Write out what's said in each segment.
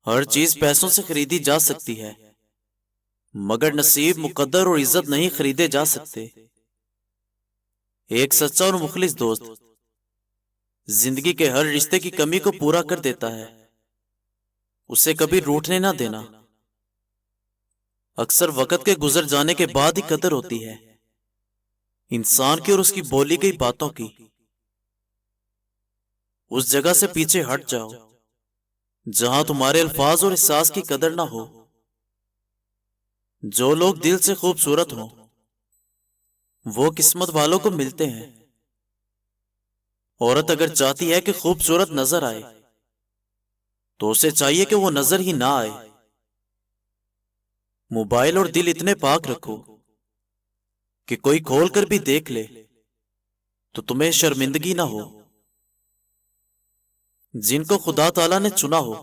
ہر چیز پیسوں سے خریدی جا سکتی ہے، مگر نصیب، مقدر اور عزت نہیں خریدے جا سکتے۔ ایک سچا اور مخلص دوست زندگی کے ہر رشتے کی کمی کو پورا کر دیتا ہے۔ اسے کبھی روٹھنے نہ دینا۔ اکثر وقت کے گزر جانے کے بعد ہی قدر ہوتی ہے انسان کی اور اس کی بولی گئی باتوں کی۔ اس جگہ سے پیچھے ہٹ جاؤ جہاں تمہارے الفاظ اور احساس کی قدر نہ ہو۔ جو لوگ دل سے خوبصورت ہوں وہ قسمت والوں کو ملتے ہیں۔ عورت اگر چاہتی ہے کہ خوبصورت نظر آئے تو اسے چاہیے کہ وہ نظر ہی نہ آئے۔ موبائل اور دل اتنے پاک رکھو کہ کوئی کھول کر بھی دیکھ لے تو تمہیں شرمندگی نہ ہو۔ جن کو خدا تعالیٰ نے چنا ہو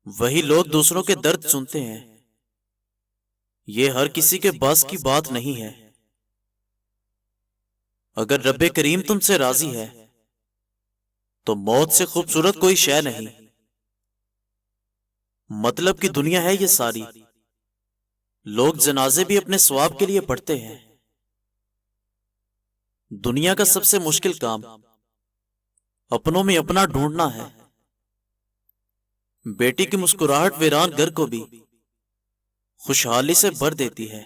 وہی لوگ دوسروں کے درد سنتے ہیں۔ یہ ہر کسی کے بس کی بات نہیں ہے۔ اگر رب کریم تم سے راضی ہے تو موت سے خوبصورت کوئی شے نہیں۔ مطلب کی دنیا ہے یہ ساری۔ لوگ جنازے بھی اپنے ثواب کے لیے پڑھتے ہیں۔ دنیا کا سب سے مشکل کام اپنوں میں اپنا ڈھونڈنا ہے۔ بیٹی کی مسکراہٹ ویران گھر کو بھی خوشحالی سے بھر دیتی ہے۔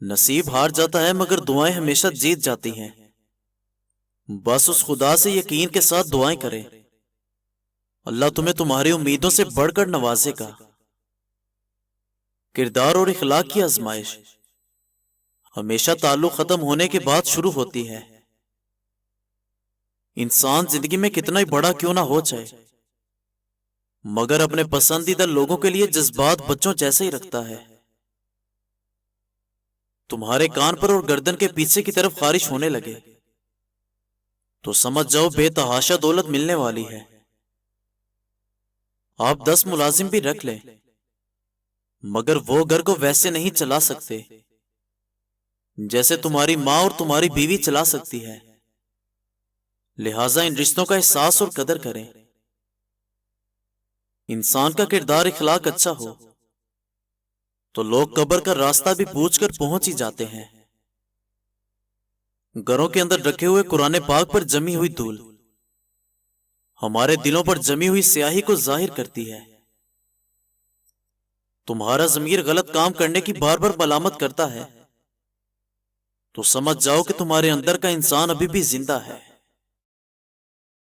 نصیب ہار جاتا ہے مگر دعائیں ہمیشہ جیت جاتی ہیں۔ بس اس خدا سے یقین کے ساتھ دعائیں کریں، اللہ تمہیں تمہاری امیدوں سے بڑھ کر نوازے گا۔ کردار اور اخلاق کی آزمائش ہمیشہ تعلق ختم ہونے کے بعد شروع ہوتی ہے۔ انسان زندگی میں کتنا ہی بڑا کیوں نہ ہو جائے مگر اپنے پسندیدہ لوگوں کے لیے جذبات بچوں جیسے ہی رکھتا ہے۔ تمہارے کان پر اور گردن کے پیچھے کی طرف خارش ہونے لگے تو سمجھ جاؤ بے تحاشا دولت ملنے والی ہے۔ آپ 10 ملازم بھی رکھ لیں مگر وہ گھر کو ویسے نہیں چلا سکتے جیسے تمہاری ماں اور تمہاری بیوی چلا سکتی ہے۔ لہٰذا ان رشتوں کا احساس اور قدر کریں۔ انسان کا کردار اخلاق اچھا ہو تو لوگ قبر کا راستہ بھی پوچھ کر پہنچ ہی جاتے ہیں۔ گھروں کے اندر رکھے ہوئے قرآن پاک پر جمی ہوئی دھول ہمارے دلوں پر جمی ہوئی سیاہی کو ظاہر کرتی ہے۔ تمہارا ضمیر غلط کام کرنے کی بار بار ملامت کرتا ہے تو سمجھ جاؤ کہ تمہارے اندر کا انسان ابھی بھی زندہ ہے۔